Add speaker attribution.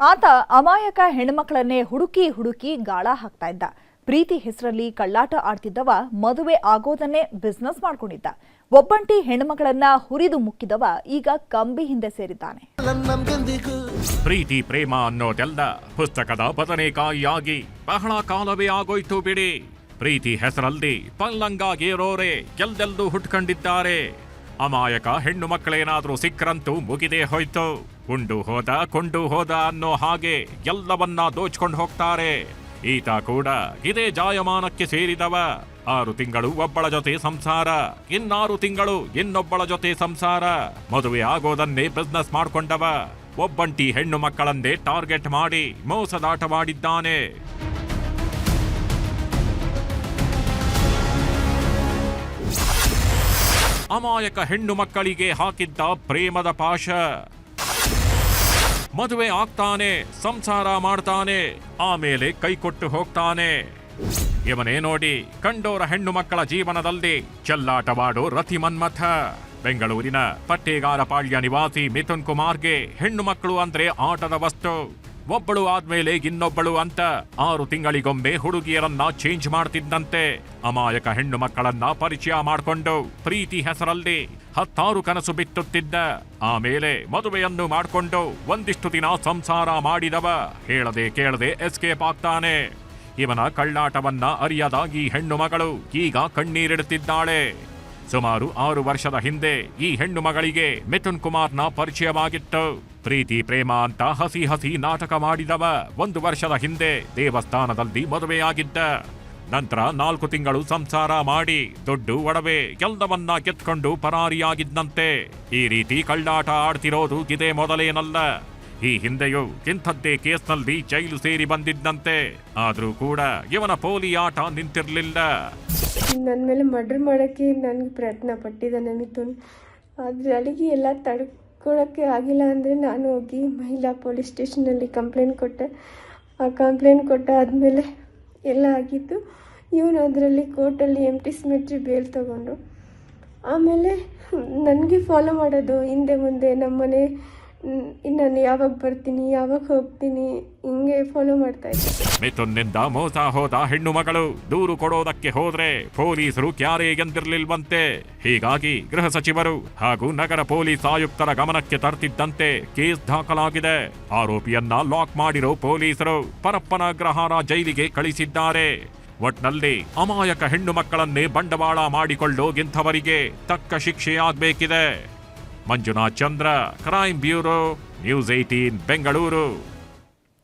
Speaker 1: ಆತ ಅಮಾಯಕ ಹೆಣ್ಮಕ್ಳನ್ನೇ ಹುಡುಕಿ ಹುಡುಕಿ ಗಾಳ ಹಾಕ್ತಾ ಇದ್ದ. ಪ್ರೀತಿ ಹೆಸರಲ್ಲಿ ಕಳ್ಳಾಟ ಆಡ್ತಿದ್ದವ ಮದುವೆ ಆಗೋದನ್ನೇ ಬಿಸ್ನೆಸ್ ಮಾಡ್ಕೊಂಡಿದ್ದ. ಒಬ್ಬಂಟಿ ಹೆಣ್ಮಗಳನ್ನ ಹುರಿದು ಮುಕ್ಕಿದವ ಈಗ ಕಂಬಿ ಹಿಂದೆ ಸೇರಿದ್ದಾನೆ.
Speaker 2: ಪ್ರೀತಿ ಪ್ರೇಮ ಅನ್ನೋದೆಲ್ಲ ಪುಸ್ತಕದ ಬದನೆಕಾಯಿಯಾಗಿ ಬಹಳ ಕಾಲವೇ ಆಗೋಯ್ತು ಬಿಡಿ. ಪ್ರೀತಿ ಹೆಸರಲ್ಲಿ ಪಲ್ಲಂಗಾಗಿರೋರೆ ಎಲ್ಲೆಲ್ಲೂ ಹುಟ್ಕೊಂಡಿದ್ದಾರೆ. ಅಮಾಯಕ ಹೆಣ್ಣು ಮಕ್ಕಳೇನಾದ್ರೂ ಸಿಕ್ಕರಂತೂ ಮುಗಿದೇ ಹೋಯ್ತು. ಉಂಡು ಹೋದ ಕೊಂಡು ಹೋದ ಅನ್ನೋ ಹಾಗೆ ಎಲ್ಲವನ್ನ ದೋಚ್ಕೊಂಡು ಹೋಗ್ತಾರೆ. ಈತ ಕೂಡ ಇದೇ ಜಾಯಮಾನಕ್ಕೆ ಸೇರಿದವ. 6 ತಿಂಗಳು ಒಬ್ಬಳ ಜೊತೆ ಸಂಸಾರ, 6 ತಿಂಗಳು ಇನ್ನೊಬ್ಬಳ ಜೊತೆ ಸಂಸಾರ. ಮದುವೆ ಆಗೋದನ್ನೇ ಬಿಸ್ನೆಸ್ ಮಾಡ್ಕೊಂಡವ. ಒಬ್ಬಂಟಿ ಹೆಣ್ಣು ಮಕ್ಕಳನ್ನೇ ಟಾರ್ಗೆಟ್ ಮಾಡಿ ಮೋಸದಾಟವಾಡಿದ್ದಾನೆ. ಅಮಾಯಕ ಹೆಣ್ಣು ಮಕ್ಕಳಿಗೆ ಹಾಕಿದ್ದ ಪ್ರೇಮದ ಪಾಶ. ಮದುವೆ ಆಗ್ತಾನೆ, ಸಂಸಾರ ಮಾಡ್ತಾನೆ, ಆಮೇಲೆ ಕೈಕೊಟ್ಟು ಹೋಗ್ತಾನೆ. ಇವನೇ ನೋಡಿ ಕಂಡೋರ ಹೆಣ್ಣು ಮಕ್ಕಳ ಜೀವನದಲ್ಲಿ ಚೆಲ್ಲಾಟವಾಡೋ ರತಿ ಮನ್ಮಥ. ಬೆಂಗಳೂರಿನ ಪಟ್ಟೇಗಾರಪಾಳ್ಯ ನಿವಾಸಿ ಮಿಥುನ್ ಕುಮಾರ್ಗೆ ಹೆಣ್ಣು ಮಕ್ಕಳು ಅಂದ್ರೆ ಆಟದ ವಸ್ತು. ಒಬ್ಬಳು ಆದ್ಮೇಲೆ ಇನ್ನೊಬ್ಬಳು ಅಂತ 6 ತಿಂಗಳಿಗೊಮ್ಮೆ ಹುಡುಗಿಯರನ್ನ ಚೇಂಜ್ ಮಾಡ್ತಿದ್ದಂತೆ. ಅಮಾಯಕ ಹೆಣ್ಣು ಮಕ್ಕಳನ್ನ ಪರಿಚಯ ಮಾಡಿಕೊಂಡು ಪ್ರೀತಿ ಹೆಸರಲ್ಲಿ 16 ಕನಸು ಬಿತ್ತುತ್ತಿದ್ದ. ಆಮೇಲೆ ಮದುವೆಯನ್ನು ಮಾಡಿಕೊಂಡು ಒಂದಿಷ್ಟು ದಿನ ಸಂಸಾರ ಮಾಡಿದವ ಹೇಳದೆ ಕೇಳದೆ ಎಸ್ಕೇಪ್ ಆಗ್ತಾನೆ. ಇವನ ಕಳ್ಳಾಟವನ್ನ ಅರಿಯದ ಈ ಹೆಣ್ಣು ಮಗಳು ಈಗ ಕಣ್ಣೀರಿಡುತ್ತಿದ್ದಾಳೆ. ಸುಮಾರು 6 ವರ್ಷದ ಹಿಂದೆ ಈ ಹೆಣ್ಣು ಮಗಳಿಗೆ ಮಿಥುನ್ ಕುಮಾರ್ನ ಪರಿಚಯವಾಗಿತ್ತು. ಪ್ರೀತಿ ಪ್ರೇಮ ಅಂತ ಹಸಿ ಹಸಿ ನಾಟಕ ಮಾಡಿದವ 1 ವರ್ಷದ ಹಿಂದೆ ದೇವಸ್ಥಾನದಲ್ಲಿ ಮದುವೆಯಾಗಿದ್ದ. ನಂತರ 4 ತಿಂಗಳು ಸಂಸಾರ ಮಾಡಿ ದುಡ್ಡು ಒಡವೆ ಎಲ್ಲವನ್ನ ಗೆತ್ಕೊಂಡು ಪರಾರಿಯಾಗಿದ್ದಂತೆ. ಈ ರೀತಿ ಕಳ್ಳಾಟ ಆಡ್ತಿರೋದು ಇದೇ ಮೊದಲೇನಲ್ಲ. ಈ ಹಿಂದೆಯೂ ಇಂಥದ್ದೇ ಕೇಸ್ನಲ್ಲಿ ಜೈಲು ಸೇರಿ ಬಂದಿದ್ದಂತೆ. ಆದ್ರೂ ಕೂಡ ಇವನ ಪೋಲಿ ಆಟ ನಿಂತಿರ್ಲಿಲ್ಲ.
Speaker 3: ನನ್ನ ಮೇಲೆ ಮರ್ಡರ್ ಮಾಡೋಕ್ಕೆ ನನಗೆ ಪ್ರಯತ್ನ ಪಟ್ಟಿದ್ದಾನೆ ಮಿಥುನ್. ಆದರೆ ಅಲ್ಲಿಗೆ ಎಲ್ಲ ತಡ್ಕೊಳ್ಳೋಕ್ಕೆ ಆಗಿಲ್ಲ ಅಂದರೆ ನಾನು ಹೋಗಿ ಮಹಿಳಾ ಪೊಲೀಸ್ ಸ್ಟೇಷನಲ್ಲಿ ಕಂಪ್ಲೇಂಟ್ ಕೊಟ್ಟೆ. ಆ ಕಂಪ್ಲೇಂಟ್ ಕೊಟ್ಟಾದಮೇಲೆ ಎಲ್ಲ ಆಗಿತ್ತು. ಇವನು ಅದರಲ್ಲಿ ಕೋರ್ಟಲ್ಲಿ ಎಂಟಿ ಸಿಮೆಟ್ರಿ ಬೇಲ್ ತಗೊಂಡು ಆಮೇಲೆ ನನಗೆ ಫಾಲೋ ಮಾಡೋದು ಹಿಂದೆ ಮುಂದೆ. ನಮ್ಮನೆ ನಾನು ಯಾವಾಗ ಬರ್ತೀನಿ ಯಾವಾಗ ಹೋಗ್ತೀನಿ ಹಿಂಗೆ ಫಾಲೋ ಮಾಡ್ತಾ ಇದ್ದೆ.
Speaker 2: ಮಿಥುನ್ನಿಂದ ಮೋಸ ಹೋದ ಹೆಣ್ಣು ಮಗಳು ದೂರು ಕೊಡೋದಕ್ಕೆ ಹೋದ್ರೆ ಪೊಲೀಸರು ಕ್ಯಾರೇ ಎಂದಿರ್ಲಿಲ್ವಂತೆ. ಹೀಗಾಗಿ ಗೃಹ ಸಚಿವರು ಹಾಗೂ ನಗರ ಪೊಲೀಸ್ ಆಯುಕ್ತರ ಗಮನಕ್ಕೆ ತರ್ತಿದ್ದಂತೆ ಕೇಸ್ ದಾಖಲಾಗಿದೆ. ಆರೋಪಿಯನ್ನ ಲಾಕ್ ಮಾಡಿರೋ ಪೊಲೀಸರು ಪರಪ್ಪನ ಅಗ್ರಹಾರ ಜೈಲಿಗೆ ಕಳಿಸಿದ್ದಾರೆ. ಒಟ್ನಲ್ಲಿ ಅಮಾಯಕ ಹೆಣ್ಣು ಮಕ್ಕಳನ್ನೇ ಬಂಡವಾಳ ಮಾಡಿಕೊಳ್ಳೋ ಇಂಥವರಿಗೆ ತಕ್ಕ ಶಿಕ್ಷೆಯಾಗಬೇಕಿದೆ. ಮಂಜುನಾಥ್ ಚಂದ್ರ, ಕ್ರೈಮ್ ಬ್ಯೂರೋ, ನ್ಯೂಸ್ 18 ಬೆಂಗಳೂರು.